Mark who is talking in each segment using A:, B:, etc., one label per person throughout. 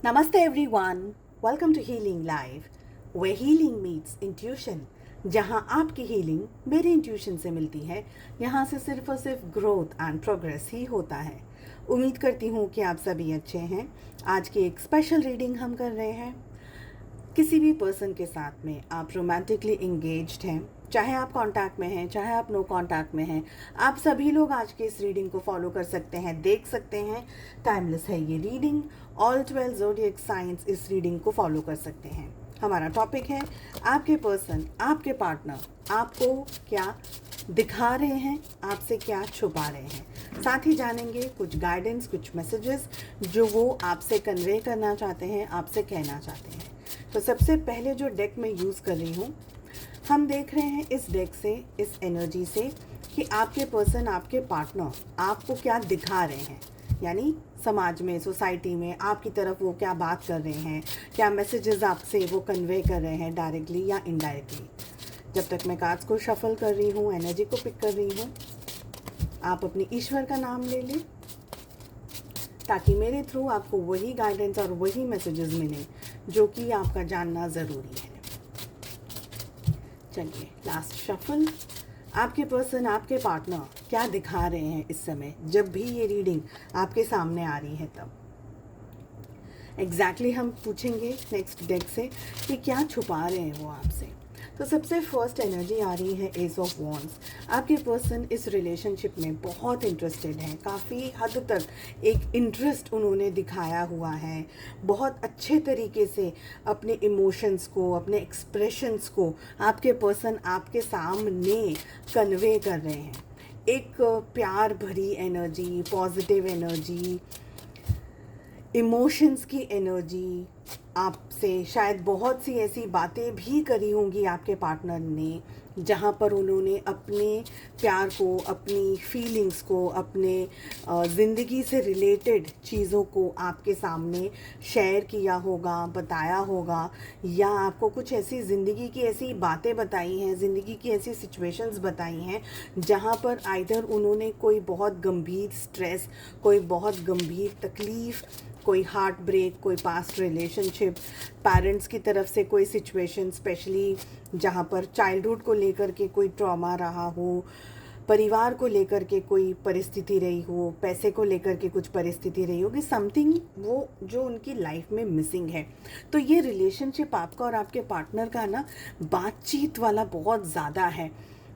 A: Namaste everyone. Welcome to Healing Live, where healing meets intuition. जहाँ आपकी healing मेरे intuition से मिलती है, यहाँ से सिर्फ और सिर्फ ग्रोथ एंड प्रोग्रेस ही होता है। उम्मीद करती हूँ कि आप सभी अच्छे हैं। आज की एक स्पेशल रीडिंग हम कर रहे हैं। किसी भी पर्सन के साथ में आप रोमांटिकली इंगेज्ड हैं, चाहे आप कांटेक्ट में हैं, चाहे आप नो कांटेक्ट में हैं, आप सभी लोग आज के इस रीडिंग को फॉलो कर सकते हैं, देख सकते हैं। टाइमलेस है ये रीडिंग। ऑल 12 ज़ोडिएक साइंस इस रीडिंग को फॉलो कर सकते हैं। हमारा टॉपिक है आपके पर्सन, आपके पार्टनर आपको क्या दिखा रहे हैं, आपसे क्या छुपा रहे हैं। साथ ही जानेंगे कुछ गाइडेंस, कुछ मैसेजेस जो वो आपसे कन्वे करना चाहते हैं, आपसे कहना चाहते हैं। तो सबसे पहले जो डेक मैं यूज़ कर रही हूँ, हम देख रहे हैं इस डेक से, इस एनर्जी से कि आपके पर्सन, आपके पार्टनर आपको क्या दिखा रहे हैं। यानी समाज में, सोसाइटी में आपकी तरफ वो क्या बात कर रहे हैं, क्या मैसेजेस आपसे वो कन्वे कर रहे हैं डायरेक्टली या इनडायरेक्टली। जब तक मैं कार्ड्स को शफल कर रही हूँ, एनर्जी को पिक कर रही हूँ, आप अपनी ईश्वर का नाम ले लें ताकि मेरे थ्रू आपको वही गाइडेंस और वही मैसेजेस मिलें जो कि आपका जानना ज़रूरी है। चलिए लास्ट शफल। आपके पर्सन, आपके पार्टनर क्या दिखा रहे हैं इस समय, जब भी ये रीडिंग आपके सामने आ रही है तब एग्जैक्टली हम पूछेंगे नेक्स्ट डेक से कि क्या छुपा रहे हैं वो आपसे। तो सबसे फर्स्ट एनर्जी आ रही है एस ऑफ वॉन्ड्स। आपके पर्सन इस रिलेशनशिप में बहुत इंटरेस्टेड हैं, काफ़ी हद तक एक इंटरेस्ट उन्होंने दिखाया हुआ है। बहुत अच्छे तरीके से अपने इमोशंस को, अपने एक्सप्रेशंस को आपके पर्सन आपके सामने कन्वे कर रहे हैं। एक प्यार भरी एनर्जी, पॉजिटिव एनर्जी, इमोशंस की एनर्जी। आपसे शायद बहुत सी ऐसी बातें भी करी होंगी आपके पार्टनर ने जहाँ पर उन्होंने अपने प्यार को, अपनी फीलिंग्स को, अपने ज़िंदगी से रिलेटेड चीज़ों को आपके सामने शेयर किया होगा, बताया होगा, या आपको कुछ ऐसी ज़िंदगी की ऐसी बातें बताई हैं, ज़िंदगी की ऐसी सिचुएशंस बताई हैं जहाँ पर आइदर उन्होंने कोई बहुत गंभीर स्ट्रेस, कोई बहुत गंभीर तकलीफ़, कोई हार्ट ब्रेक, कोई पास्ट रिलेशनशिप, पेरेंट्स की तरफ से कोई सिचुएशन, स्पेशली जहाँ पर चाइल्डहुड को लेकर के कोई ट्रॉमा रहा हो, परिवार को लेकर के कोई परिस्थिति रही हो, पैसे को लेकर के कुछ परिस्थिति रही होगी, समथिंग वो जो उनकी लाइफ में मिसिंग है। तो ये रिलेशनशिप आपका और आपके पार्टनर का ना बातचीत वाला बहुत ज़्यादा है,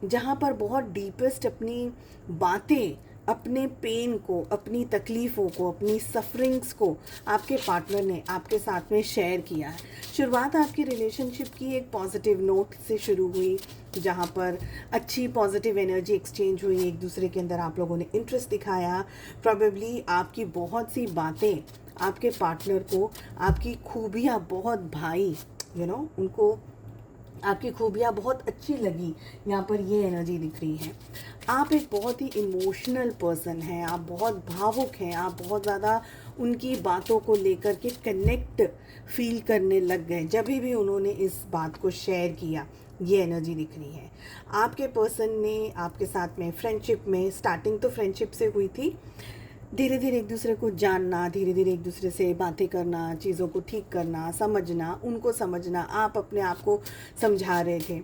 A: जहाँ पर बहुत डीपेस्ट अपनी बातें, अपने पेन को, अपनी तकलीफ़ों को, अपनी सफरिंग्स को आपके पार्टनर ने आपके साथ में शेयर किया है। शुरुआत आपकी रिलेशनशिप की एक पॉजिटिव नोट से शुरू हुई, जहाँ पर अच्छी पॉजिटिव एनर्जी एक्सचेंज हुई, एक दूसरे के अंदर आप लोगों ने इंटरेस्ट दिखाया। प्रॉबेबली आपकी बहुत सी बातें आपके पार्टनर को, आपकी खूबियाँ बहुत भाई उनको आपकी खूबियाँ बहुत अच्छी लगी। यहाँ पर ये एनर्जी दिख रही है। आप एक बहुत ही इमोशनल पर्सन हैं, आप बहुत भावुक हैं, आप बहुत ज़्यादा उनकी बातों को लेकर के कनेक्ट फील करने लग गए जब भी उन्होंने इस बात को शेयर किया। ये एनर्जी दिख रही है। आपके पर्सन ने आपके साथ में फ्रेंडशिप में, स्टार्टिंग तो फ्रेंडशिप से हुई थी, धीरे धीरे एक दूसरे को जानना, धीरे धीरे एक दूसरे से बातें करना, चीज़ों को ठीक करना, समझना, उनको समझना, आप अपने आप को समझा रहे थे।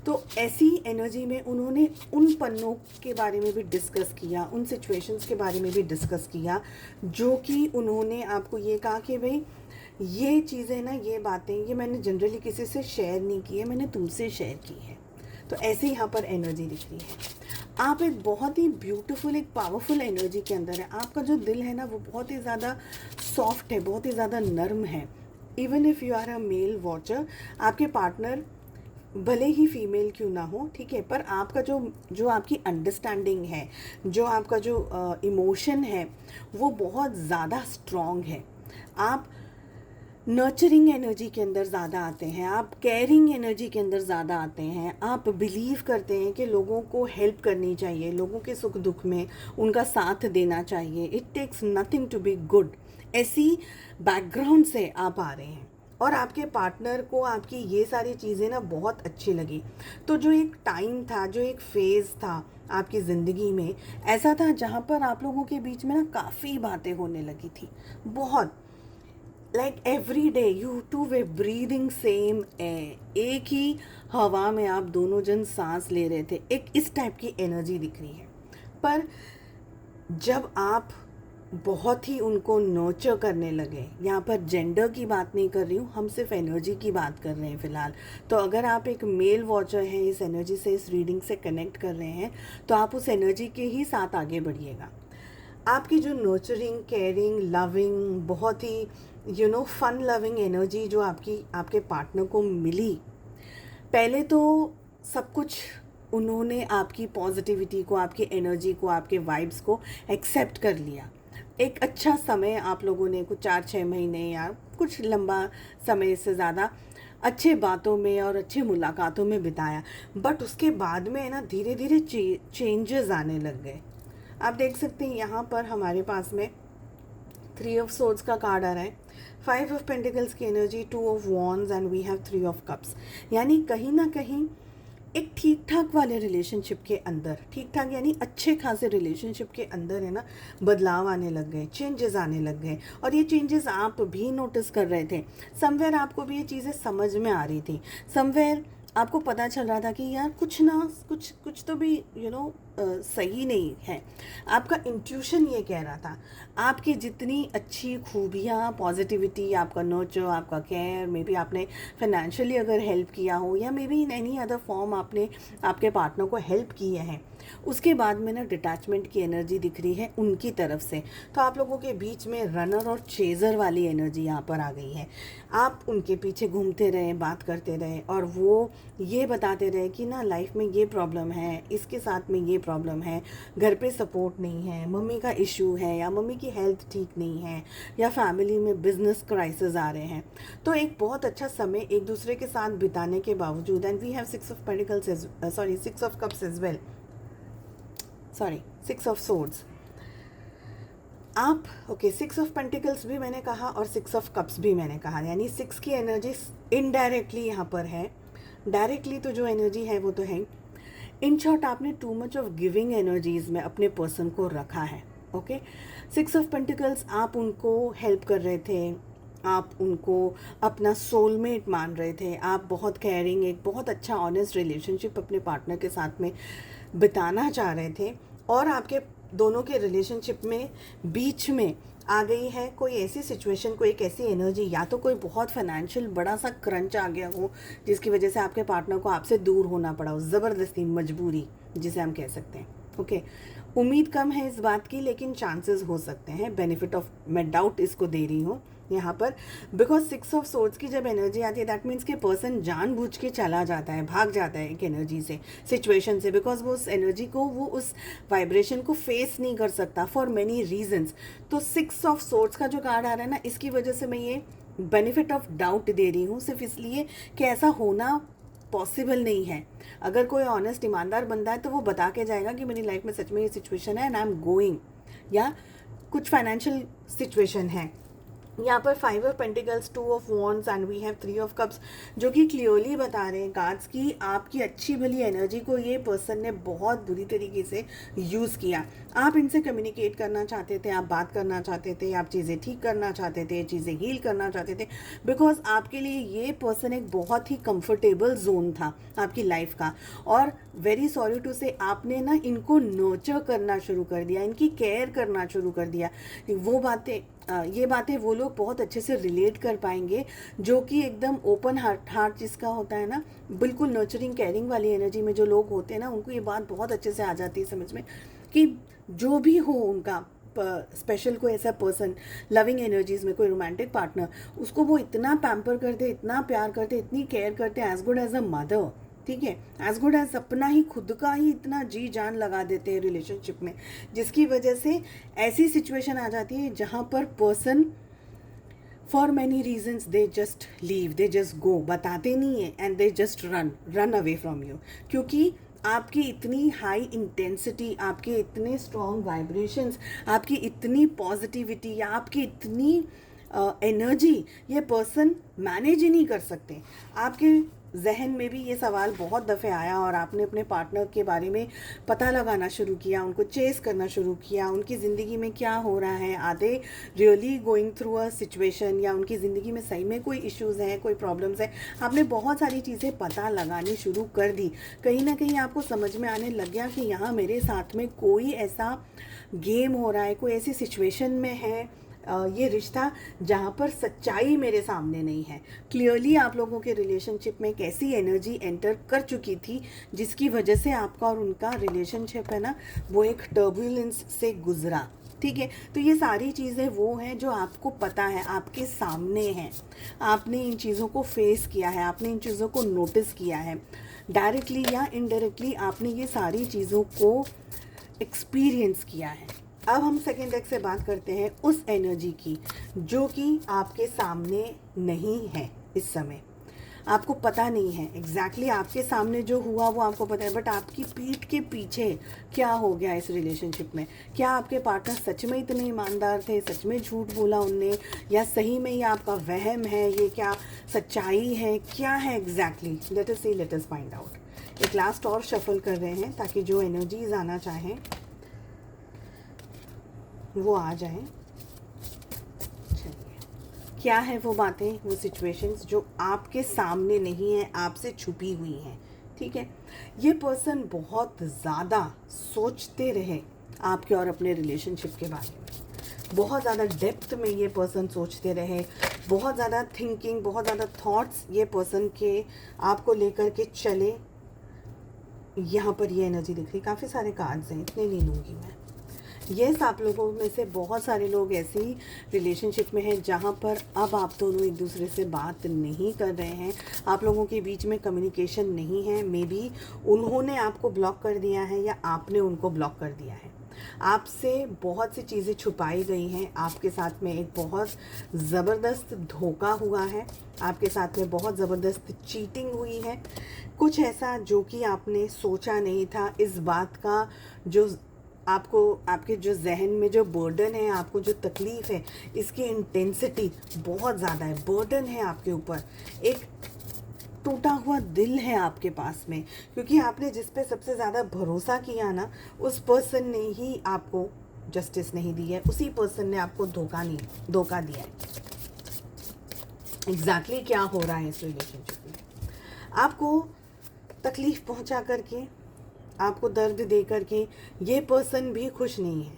A: तो ऐसी एनर्जी में उन्होंने उन पन्नों के बारे में भी डिस्कस किया, उन सिचुएशंस के बारे में भी डिस्कस किया जो कि उन्होंने आपको ये कहा कि भाई ये चीज़ें ना, ये बातें, ये मैंने जनरली किसी से शेयर नहीं की है, मैंने तुमसे शेयर की है। तो ऐसे यहाँ पर एनर्जी दिख रही है। आप एक बहुत ही ब्यूटीफुल, एक पावरफुल एनर्जी के अंदर है। आपका जो दिल है ना वो बहुत ही ज़्यादा सॉफ्ट है, बहुत ही ज़्यादा नर्म है। Even if you are a male watcher, आपके पार्टनर भले ही फीमेल क्यों ना हो, ठीक है, पर आपका जो आपकी अंडरस्टैंडिंग है, जो आपका जो इमोशन है वो बहुत ज़्यादा स्ट्रॉन्ग है। आप नर्चरिंग एनर्जी के अंदर ज़्यादा आते हैं, आप केयरिंग एनर्जी के अंदर ज़्यादा आते हैं। आप बिलीव करते हैं कि लोगों को हेल्प करनी चाहिए, लोगों के सुख दुख में उनका साथ देना चाहिए। It takes nothing to be good. ऐसी बैकग्राउंड से आप आ रहे हैं और आपके पार्टनर को आपकी ये सारी चीज़ें ना बहुत अच्छी लगी। तो जो एक टाइम था, जो एक फेज़ था आपकी ज़िंदगी में, ऐसा था जहाँ पर आप लोगों के बीच में ना काफ़ी बातें होने लगी थी, बहुत like every day you two way breathing same air, एक ही हवा में आप दोनों जन सांस ले रहे थे, एक इस टाइप की एनर्जी दिख रही है। पर जब आप बहुत ही उनको नर्चर करने लगे, यहाँ पर जेंडर की बात नहीं कर रही हूँ, हम सिर्फ एनर्जी की बात कर रहे हैं फ़िलहाल। तो अगर आप एक मेल वॉचर हैं, इस एनर्जी से, इस रीडिंग से कनेक्ट कर रहे हैं, तो आप उस एनर्जी के ही साथ आगे बढ़िएगा। आपकी जो नर्चरिंग, केयरिंग, लविंग, बहुत ही फन लविंग एनर्जी जो आपके पार्टनर को मिली, पहले तो सब कुछ उन्होंने आपकी पॉजिटिविटी को, आपकी एनर्जी को, आपके वाइब्स को एक्सेप्ट कर लिया। एक अच्छा समय आप लोगों ने कुछ 4-6 महीने या कुछ लंबा समय से ज़्यादा अच्छे बातों में और अच्छे मुलाकातों में बिताया। बट उसके बाद में है ना, धीरे धीरे चेंजेस आने लग गए। आप देख सकते हैं यहाँ पर हमारे पास में 3 ऑफ सोर्ड्स का कार्ड आ रहा है, 5 ऑफ पेंटिकल्स की energy, 2 of wands and we have 3 of cups. यानी कहीं ना कहीं एक ठीक ठाक वाले रिलेशनशिप के अंदर, ठीक ठाक यानी अच्छे खासे रिलेशनशिप के अंदर है ना, बदलाव आने लग गए, चेंजेस आने लग गए। और ये चेंजेस आप भी नोटिस कर रहे थे, समवेयर आपको भी ये चीज़ें समझ में आ रही थी, समवेयर आपको पता चल रहा था कि यार कुछ ना कुछ तो भी सही नहीं है। आपका इंट्यूशन ये कह रहा था, आपकी जितनी अच्छी खूबियाँ, पॉजिटिविटी, आपका नर्चर, आपका केयर, मे बी आपने फाइनेंशियली अगर हेल्प किया हो, या may be in any other form आपने आपके पार्टनर को हेल्प की है, उसके बाद में ना डिटैचमेंट की एनर्जी दिख रही है उनकी तरफ से। तो आप लोगों के बीच में रनर और चेज़र वाली एनर्जी यहाँ पर आ गई है। आप उनके पीछे घूमते रहे, बात करते रहे, और वो ये बताते रहे कि ना लाइफ में ये प्रॉब्लम है, इसके साथ में ये प्रॉब्लम है, घर पे सपोर्ट नहीं है, मम्मी का इशू है, या मम्मी की हेल्थ ठीक नहीं है, या फैमिली में बिजनेस क्राइसिस आ रहे हैं। तो एक बहुत अच्छा समय एक दूसरे के साथ बिताने के बावजूद, and we have 6 of pentacles, 6 of cups as well, 6 of swords. आप 6 ऑफ पेंटिकल्स भी मैंने कहा और 6 ऑफ कप्स भी मैंने कहा, यानी 6 की एनर्जी इनडायरेक्टली यहाँ पर है, डायरेक्टली तो जो एनर्जी है वो तो है। इन शॉर्ट, आपने too much of giving energies में अपने पर्सन को रखा है। 6 ऑफ पेंटिकल्स, आप उनको हेल्प कर रहे थे, आप उनको अपना सोलमेट मान रहे थे, आप बहुत केयरिंग, एक बहुत अच्छा ऑनेस्ट रिलेशनशिप अपने पार्टनर के साथ में बिताना चाह रहे थे। और आपके दोनों के रिलेशनशिप में बीच में आ गई है कोई ऐसी सिचुएशन, कोई एक ऐसी एनर्जी, या तो कोई बहुत फाइनेंशियल बड़ा सा क्रंच आ गया हो जिसकी वजह से आपके पार्टनर को आपसे दूर होना पड़ा हो, ज़बरदस्ती, मजबूरी जिसे हम कह सकते हैं। उम्मीद कम है इस बात की, लेकिन चांसेस हो सकते हैं, बेनिफिट ऑफ मैं डाउट इसको दे रही हूँ यहाँ पर, बिकॉज 6 ऑफ सोर्ड्स की जब एनर्जी आती है, दैट मीन्स कि पर्सन जानबूझ के चला जाता है, भाग जाता है एक एनर्जी से, सिचुएशन से, बिकॉज वो उस एनर्जी को, वो उस वाइब्रेशन को फेस नहीं कर सकता फॉर मेनी रीजन्स। तो 6 ऑफ सोर्ड्स का जो कार्ड आ रहा है ना, इसकी वजह से मैं ये बेनिफिट ऑफ डाउट दे रही हूँ, सिर्फ इसलिए कि ऐसा होना पॉसिबल नहीं है। अगर कोई ऑनेस्ट, ईमानदार बंदा है तो वो बता के जाएगा कि मेरी लाइफ में सच में ये सिचुएशन है एंड आई एम गोइंग, या कुछ फाइनेंशियल सिचुएशन है। यहाँ पर 5 of pentacles, 2 of wands and we have 3 of cups, जो कि क्लियरली बता रहे हैं कार्ड्स की आपकी अच्छी भली एनर्जी को ये पर्सन ने बहुत बुरी तरीके से यूज़ किया। आप इनसे कम्युनिकेट करना चाहते थे, आप बात करना चाहते थे, आप चीज़ें ठीक करना चाहते थे, चीज़ें हील करना चाहते थे, बिकॉज आपके लिए ये पर्सन एक बहुत ही कंफर्टेबल जोन था आपकी लाइफ का। और वेरी सॉरी टू से, आपने ना इनको नर्चर करना शुरू कर दिया, इनकी केयर करना शुरू कर दिया। ये बातें वो लोग बहुत अच्छे से रिलेट कर पाएंगे जो कि एकदम ओपन हार्ट जिसका होता है ना, बिल्कुल नर्चरिंग, केयरिंग वाली एनर्जी में जो लोग होते हैं ना, उनको ये बात बहुत अच्छे से आ जाती है समझ में कि जो भी हो उनका स्पेशल कोई ऐसा पर्सन, लविंग एनर्जीज में कोई रोमांटिक पार्टनर, उसको वो इतना पैम्पर करते, इतना प्यार करते, इतनी केयर करते, as good as a mother, ठीक है, एज गुड एज अपना ही, खुद का ही इतना जी जान लगा देते हैं रिलेशनशिप में, जिसकी वजह से ऐसी सिचुएशन आ जाती है जहाँ पर person for many reasons they just leave, they just go, बताते नहीं है, and they just run away from you, क्योंकि आपकी इतनी हाई इंटेंसिटी, आपके इतने स्ट्रॉन्ग वाइब्रेशंस, आपकी इतनी पॉजिटिविटी, या आपकी इतनी एनर्जी ये पर्सन मैनेज ही नहीं कर सकते। आपके जहन में भी ये सवाल बहुत दफ़े आया और आपने अपने पार्टनर के बारे में पता लगाना शुरू किया, उनको चेस करना शुरू किया, उनकी ज़िंदगी में क्या हो रहा है, are they really going through a situation, या उनकी ज़िंदगी में सही में कोई इश्यूज़ हैं, कोई प्रॉब्लम्स हैं। आपने बहुत सारी चीज़ें पता लगानी शुरू कर दी। कहीं ना कहीं आपको समझ में आने लग गया कि यहाँ मेरे साथ में कोई ऐसा गेम हो रहा है, कोई ऐसी सिचुएशन में है ये रिश्ता जहाँ पर सच्चाई मेरे सामने नहीं है। क्लियरली आप लोगों के रिलेशनशिप में एक ऐसी एनर्जी एंटर कर चुकी थी जिसकी वजह से आपका और उनका रिलेशनशिप है ना, वो एक टर्बुलेंस से गुजरा। ठीक है, तो ये सारी चीज़ें वो हैं जो आपको पता है, आपके सामने हैं, आपने इन चीज़ों को फेस किया है, आपने इन चीज़ों को नोटिस किया है, डायरेक्टली या इनडायरेक्टली आपने ये सारी चीज़ों को एक्सपीरियंस किया है। अब हम सेकेंड डेक से बात करते हैं उस एनर्जी की जो कि आपके सामने नहीं है इस समय, आपको पता नहीं है एग्जैक्टली आपके सामने जो हुआ वो आपको पता है, बट आपकी पीठ के पीछे क्या हो गया इस रिलेशनशिप में। क्या आपके पार्टनर सच में इतने ईमानदार थे, सच में झूठ बोला उनने, या सही में ये आपका वहम है, ये क्या सच्चाई है, क्या है एग्जैक्टली। लेट अस सी, लेट अस फाइंड आउट। एक लास्ट और शफल कर रहे हैं ताकि जो एनर्जीज आना चाहें वो आ जाए। चलिए, क्या है वो बातें, वो सिचुएशंस जो आपके सामने नहीं है, आपसे छुपी हुई हैं। ठीक है, ये पर्सन बहुत ज़्यादा सोचते रहे आपके और अपने रिलेशनशिप के बारे में, बहुत ज़्यादा डेप्थ में ये पर्सन सोचते रहे, बहुत ज़्यादा थिंकिंग, बहुत ज़्यादा थॉट्स ये पर्सन के आपको लेकर के चले। यहाँ पर ये एनर्जी दिख रही, काफ़ी सारे कार्ड्स हैं, इतने नहीं लूँगी मैं। यस, आप लोगों में से बहुत सारे लोग ऐसी रिलेशनशिप में हैं जहाँ पर अब आप दोनों एक दूसरे से बात नहीं कर रहे हैं, आप लोगों के बीच में कम्युनिकेशन नहीं है। मे बी उन्होंने आपको ब्लॉक कर दिया है या आपने उनको ब्लॉक कर दिया है, आपसे बहुत सी चीज़ें छुपाई गई हैं, आपके साथ में एक बहुत ज़बरदस्त धोखा हुआ है, आपके साथ में बहुत ज़बरदस्त चीटिंग हुई है, कुछ ऐसा जो कि आपने सोचा नहीं था। इस बात का जो आपको, आपके जो जहन में जो बर्डन है, आपको जो तकलीफ़ है, इसकी इंटेंसिटी बहुत ज़्यादा है, बर्डन है आपके ऊपर, एक टूटा हुआ दिल है आपके पास में, क्योंकि आपने जिस पे सबसे ज़्यादा भरोसा किया ना, उस पर्सन ने ही आपको जस्टिस नहीं दी है, उसी पर्सन ने आपको धोखा दिया है। एग्जैक्टली क्या हो रहा है इस रिलेशनशिप में, आपको तकलीफ़ पहुंचा करके, आपको दर्द दे करके ये पर्सन भी खुश नहीं है,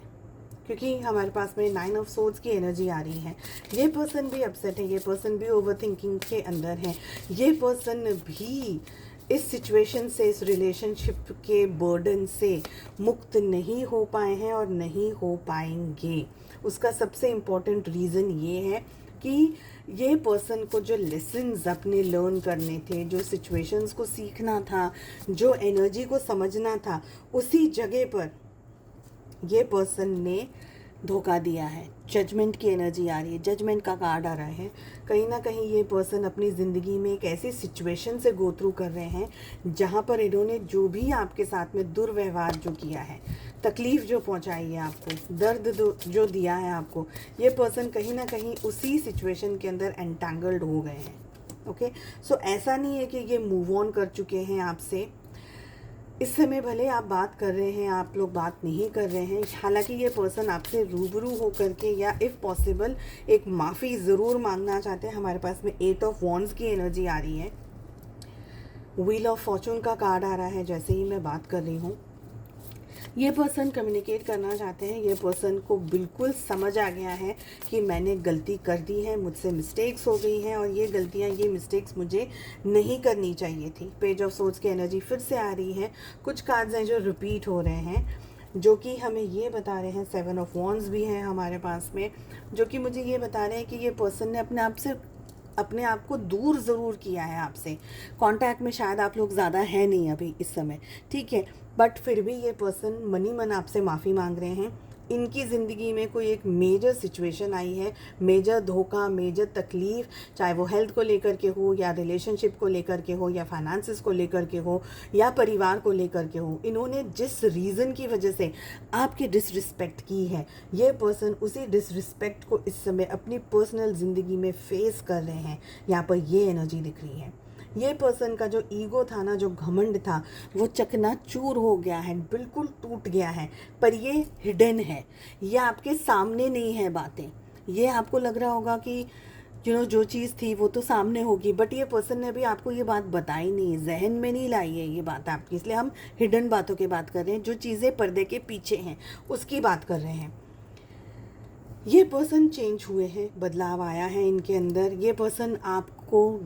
A: क्योंकि हमारे पास में 9 ऑफ सोर्ड्स की एनर्जी आ रही है। ये पर्सन भी अपसेट है, ये पर्सन भी ओवरथिंकिंग के अंदर है, ये पर्सन भी इस सिचुएशन से, इस रिलेशनशिप के बर्डन से मुक्त नहीं हो पाए हैं और नहीं हो पाएंगे। उसका सबसे इम्पोर्टेंट रीज़न ये है कि ये पर्सन को जो लेसन्स अपने लर्न करने थे, जो सिचुएशंस को सीखना था, जो एनर्जी को समझना था, उसी जगह पर ये पर्सन ने धोखा दिया है। जजमेंट की एनर्जी आ रही है, जजमेंट का कार्ड आ रहा है। कहीं ना कहीं ये पर्सन अपनी ज़िंदगी में एक ऐसी सिचुएशन से गो थ्रू कर रहे हैं जहाँ पर इन्होंने जो भी आपके साथ में दुर्व्यवहार जो किया है, तकलीफ़ जो पहुँचाई है आपको, दर्द जो दिया है आपको, ये पर्सन कहीं ना कहीं उसी सिचुएशन के अंदर एंटैंगल्ड हो गए हैं। ओके, सो ऐसा नहीं है कि ये मूव ऑन कर चुके हैं आपसे। इस समय भले आप बात कर रहे हैं, आप लोग बात नहीं कर रहे हैं, हालांकि ये पर्सन आपसे रूबरू हो करके या इफ़ पॉसिबल एक माफ़ी ज़रूर मांगना चाहते हैं। हमारे पास में 8 ऑफ वॉन्ड्स की एनर्जी आ रही है, व्हील ऑफ फॉर्चून का कार्ड आ रहा है जैसे ही मैं बात कर रही हूँ। ये पर्सन कम्युनिकेट करना चाहते हैं, ये पर्सन को बिल्कुल समझ आ गया है कि मैंने गलती कर दी है, मुझसे मिस्टेक्स हो गई हैं और ये गलतियाँ, ये मिस्टेक्स मुझे नहीं करनी चाहिए थी। पेज ऑफ सोर्ड्स की एनर्जी फिर से आ रही है, कुछ कार्ड्स हैं जो रिपीट हो रहे हैं, जो कि हमें ये बता रहे हैं, 7 ऑफ वॉन्ड्स भी हैं हमारे पास में, जो कि मुझे ये बता रहे हैं कि ये पर्सन ने अपने आप को दूर ज़रूर किया है आपसे। कांटेक्ट में शायद आप लोग ज़्यादा है नहीं अभी इस समय, ठीक है, बट फिर भी ये पर्सन मनी मन आपसे माफ़ी मांग रहे हैं। इनकी ज़िंदगी में कोई एक मेजर सिचुएशन आई है, मेजर धोखा, मेजर तकलीफ़, चाहे वो हेल्थ को लेकर के हो या रिलेशनशिप को लेकर के हो या फाइनेंसिस को लेकर के हो या परिवार को लेकर के हो। इन्होंने जिस रीज़न की वजह से आपकी डिसरिस्पेक्ट की है, ये पर्सन उसी डिसरिस्पेक्ट को इस समय अपनी पर्सनल ज़िंदगी में फेस कर रहे हैं। यहाँ पर ये एनर्जी दिख रही है। ये पर्सन का जो ईगो था ना, जो घमंड था, वो चकनाचूर हो गया है, बिल्कुल टूट गया है। पर ये हिडन है, ये आपके सामने नहीं है बातें। ये आपको लग रहा होगा कि जो चीज़ थी वो तो सामने होगी, बट ये पर्सन ने अभी आपको ये बात बताई नहीं, जहन में नहीं लाई है ये बात आपकी। इसलिए हम हिडन बातों की बात कर रहे हैं, जो चीज़ें पर्दे के पीछे हैं उसकी बात कर रहे हैं। ये पर्सन चेंज हुए हैं, बदलाव आया है इनके अंदर। ये पर्सन आपको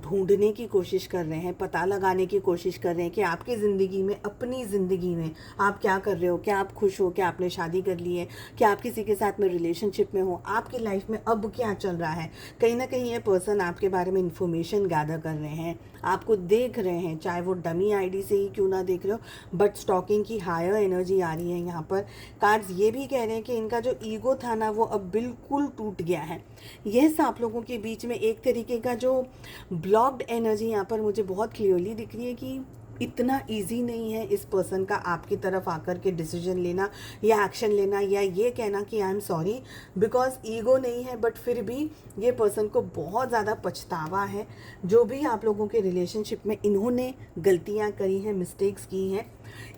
A: ढूंढने की कोशिश कर रहे हैं, पता लगाने की कोशिश कर रहे हैं कि आपकी ज़िंदगी में, अपनी ज़िंदगी में आप क्या कर रहे हो, क्या आप खुश हो, क्या आपने शादी कर ली है, क्या आप किसी के साथ में रिलेशनशिप में हो, आपकी लाइफ में अब क्या चल रहा है। कहीं ना कहीं ये पर्सन आपके बारे में इंफॉर्मेशन गैदर कर रहे हैं, आपको देख रहे हैं, चाहे वो डमी आईडी से ही क्यों ना देख रहे हो, बट स्टॉकिंग की हायर एनर्जी आ रही है यहाँ पर। कार्ड्स ये भी कह रहे हैं कि इनका जो ईगो था ना, वो अब बिल्कुल टूट गया है। यह आप लोगों के बीच में एक तरीके का जो ब्लॉक्ड एनर्जी यहाँ पर मुझे बहुत क्लियरली दिख रही है कि इतना इजी नहीं है इस पर्सन का आपकी तरफ आकर के डिसीजन लेना या एक्शन लेना, या ये कहना कि I am sorry. Because ego नहीं है, बट फिर भी ये पर्सन को बहुत ज़्यादा पछतावा है, जो भी आप लोगों के रिलेशनशिप में इन्होंने गलतियाँ करी हैं, मिस्टेक्स की हैं।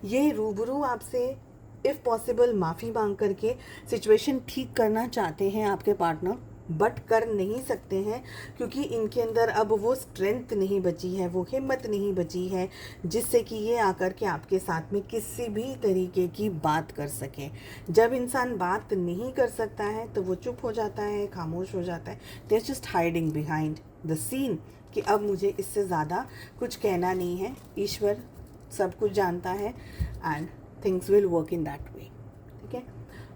A: ये रूबरू आपसे इफ़ पॉसिबल माफ़ी मांग करके सिचुएशन ठीक करना चाहते हैं आपके पार्टनर, बट कर नहीं सकते हैं क्योंकि इनके अंदर अब वो स्ट्रेंथ नहीं बची है, वो हिम्मत नहीं बची है जिससे कि ये आकर के आपके साथ में किसी भी तरीके की बात कर सके। जब इंसान बात नहीं कर सकता है तो वो चुप हो जाता है, खामोश हो जाता है। They are just hiding behind the scene कि अब मुझे इससे ज़्यादा कुछ कहना नहीं है। ईश्वर सब कुछ जानता है and things will work in that way. ठीक है,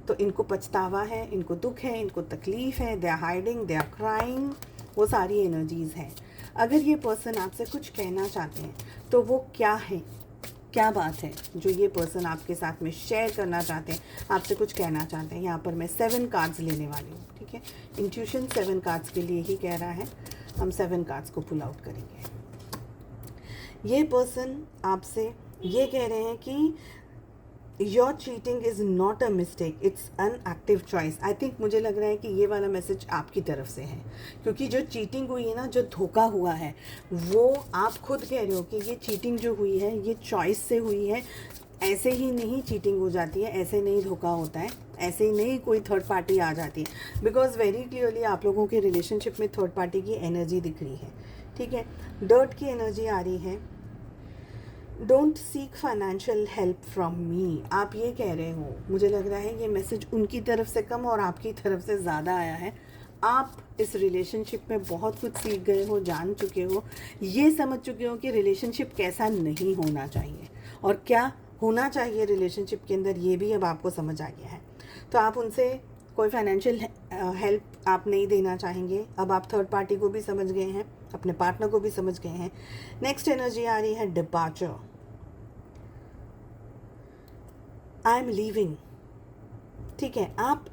A: तो इनको पछतावा है, इनको दुख है, इनको तकलीफ़ है, they are hiding, they are crying, वो सारी एनर्जीज़ हैं। अगर ये पर्सन आपसे कुछ कहना चाहते हैं तो वो क्या है, क्या बात है जो ये पर्सन आपके साथ में शेयर करना चाहते हैं, आपसे कुछ कहना चाहते हैं। यहाँ पर मैं 7 कार्ड्स लेने वाली हूँ। ठीक है, इंट्यूशन 7 कार्ड्स के लिए ही कह रहा है, हम 7 कार्ड्स को पुल आउट करेंगे। ये पर्सन आपसे ये कह रहे हैं कि your cheating is not a mistake, it's an active choice. I think मुझे लग रहा है कि ये वाला मैसेज आपकी तरफ से है, क्योंकि जो चीटिंग हुई है ना, जो धोखा हुआ है, वो आप खुद कह रहे हो कि ये चीटिंग जो हुई है ये चॉइस से हुई है। ऐसे ही नहीं चीटिंग हो जाती है, ऐसे नहीं धोखा होता है, ऐसे ही नहीं कोई थर्ड पार्टी आ जाती है। बिकॉज वेरी क्लियरली आप लोगों के रिलेशनशिप में थर्ड पार्टी की एनर्जी दिख रही है। ठीक है, डर्ट की एनर्जी आ रही है। Don't seek financial help from me, आप ये कह रहे हो। मुझे लग रहा है ये मैसेज उनकी तरफ से कम और आपकी तरफ से ज़्यादा आया है। आप इस रिलेशनशिप में बहुत कुछ सीख गए हो, जान चुके हो, ये समझ चुके हो कि रिलेशनशिप कैसा नहीं होना चाहिए और क्या होना चाहिए रिलेशनशिप के अंदर, ये भी अब आपको समझ आ गया है। तो आप उनसे कोई फाइनेंशियल हेल्प आप नहीं देना चाहेंगे। अब आप थर्ड पार्टी को भी समझ गए हैं, अपने पार्टनर को भी समझ गए हैं। नेक्स्ट एनर्जी आ रही है डिपार्चर। I am leaving. ठीक है, आप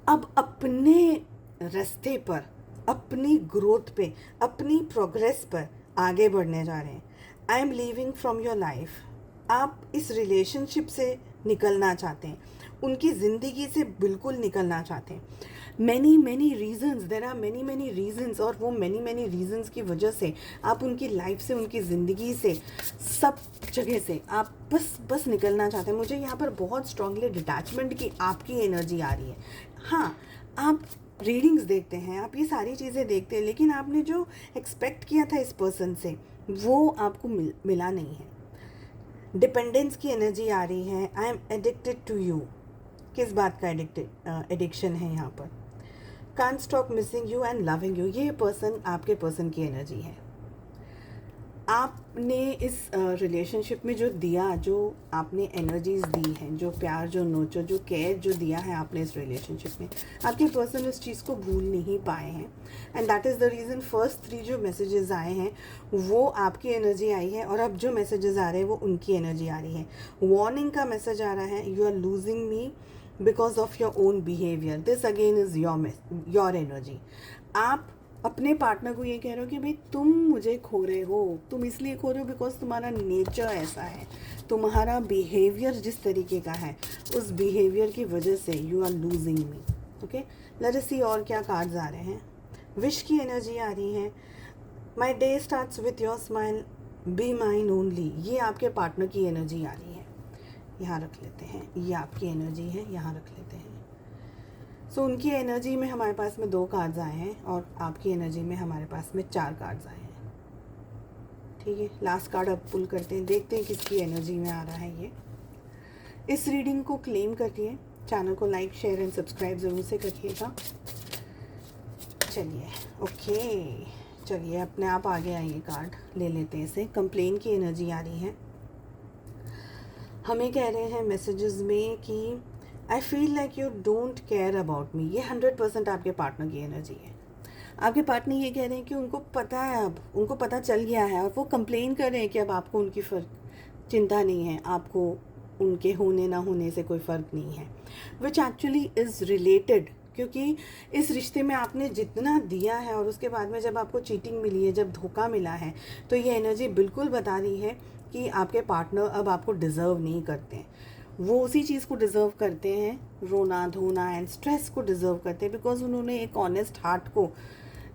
A: अब अपने रास्ते पर, अपनी ग्रोथ पे, अपनी प्रोग्रेस पर आगे बढ़ने जा रहे हैं। I am leaving from your life. आप इस रिलेशनशिप से निकलना चाहते हैं, उनकी ज़िंदगी से बिल्कुल निकलना चाहते हैं। Many reasons, there are many reasons, और वो मैनी रीजंस की वजह से आप उनकी लाइफ से, उनकी ज़िंदगी से, सब जगह से आप बस निकलना चाहते हैं। मुझे यहाँ पर बहुत स्ट्रांगली डिटैचमेंट की आपकी एनर्जी आ रही है। हाँ, आप रीडिंग्स देखते हैं, आप ये सारी चीज़ें देखते हैं, लेकिन आपने जो एक्सपेक्ट किया था इस पर्सन से वो आपको मिला नहीं है। डिपेंडेंस की एनर्जी आ रही है। I am addicted to you. किस बात का एडिक्शन है यहाँ पर? Can't stop missing you and loving you. ये पर्सन आपके पर्सन की एनर्जी है। आपने इस रिलेशनशिप में जो दिया, जो आपने एनर्जीज दी हैं, जो प्यार, जो नोचो, जो केयर जो दिया है आपने इस रिलेशनशिप में, आपके पर्सन उस चीज़ को भूल नहीं पाए हैं। And that is the reason first 3 जो मैसेजेस आए हैं वो आपकी एनर्जी आई है, और अब जो मैसेजेस आ रहे हैं वो उनकी एनर्जी आ रही है। वार्निंग का मैसेज आ रहा है, you are losing me because of your own behaviour. This again is your energy. आप अपने पार्टनर को ये कह रहे हो कि भाई तुम मुझे खो रहे हो, तुम इसलिए खो रहे हो बिकॉज तुम्हारा नेचर ऐसा है, तुम्हारा बिहेवियर जिस तरीके का है, उस बिहेवियर की वजह से you are losing me. Okay, let us see और क्या कार्ड्स आ रहे हैं। विश की एनर्जी आ रही है। My day starts with your smile, be mine only. ये आपके पार्टनर की एनर्जी आ रही है, यहाँ रख लेते हैं। ये आपकी एनर्जी है, यहाँ रख लेते हैं। सो उनकी एनर्जी में हमारे पास में 2 कार्ड्स आए हैं और आपकी एनर्जी में हमारे पास में 4 कार्ड्स आए हैं। ठीक है, लास्ट कार्ड अब पुल करते हैं, देखते हैं किसकी एनर्जी में आ रहा है ये। इस रीडिंग को क्लेम करिए, चैनल को लाइक शेयर एंड सब्सक्राइब ज़रूर से करिएगा। चलिए ओके, चलिए अपने आप आ गया ये कार्ड, ले लेते हैं इसे। कंप्लेन की एनर्जी आ रही है, हमें कह रहे हैं मैसेजेस में कि I feel like you don't care about me. ये 100% आपके पार्टनर की एनर्जी है। आपके पार्टनर ये कह रहे हैं कि उनको पता है, अब उनको पता चल गया है और वो कंप्लेन कर रहे हैं कि अब आपको उनकी चिंता नहीं है, आपको उनके होने ना होने से कोई फ़र्क नहीं है, विच एक्चुअली इज़ रिलेटेड। क्योंकि इस रिश्ते में आपने जितना दिया है और उसके बाद में जब आपको चीटिंग मिली है, जब धोखा मिला है, तो ये एनर्जी बिल्कुल बता रही है कि आपके पार्टनर अब आपको डिज़र्व नहीं करते हैं। वो उसी चीज़ को डिज़र्व करते हैं, रोना धोना एंड स्ट्रेस को डिज़र्व करते हैं, बिकॉज उन्होंने एक ऑनेस्ट हार्ट को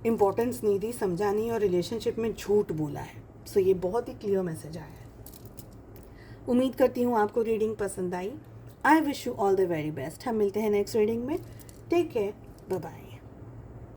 A: इम्पोर्टेंस नहीं दी, समझा नहीं और रिलेशनशिप में झूठ बोला है। सो ये बहुत ही क्लियर मैसेज आया है। उम्मीद करती हूँ आपको रीडिंग पसंद आई। I wish you all the very best. हम मिलते हैं नेक्स्ट रीडिंग में। Take care, bye bye.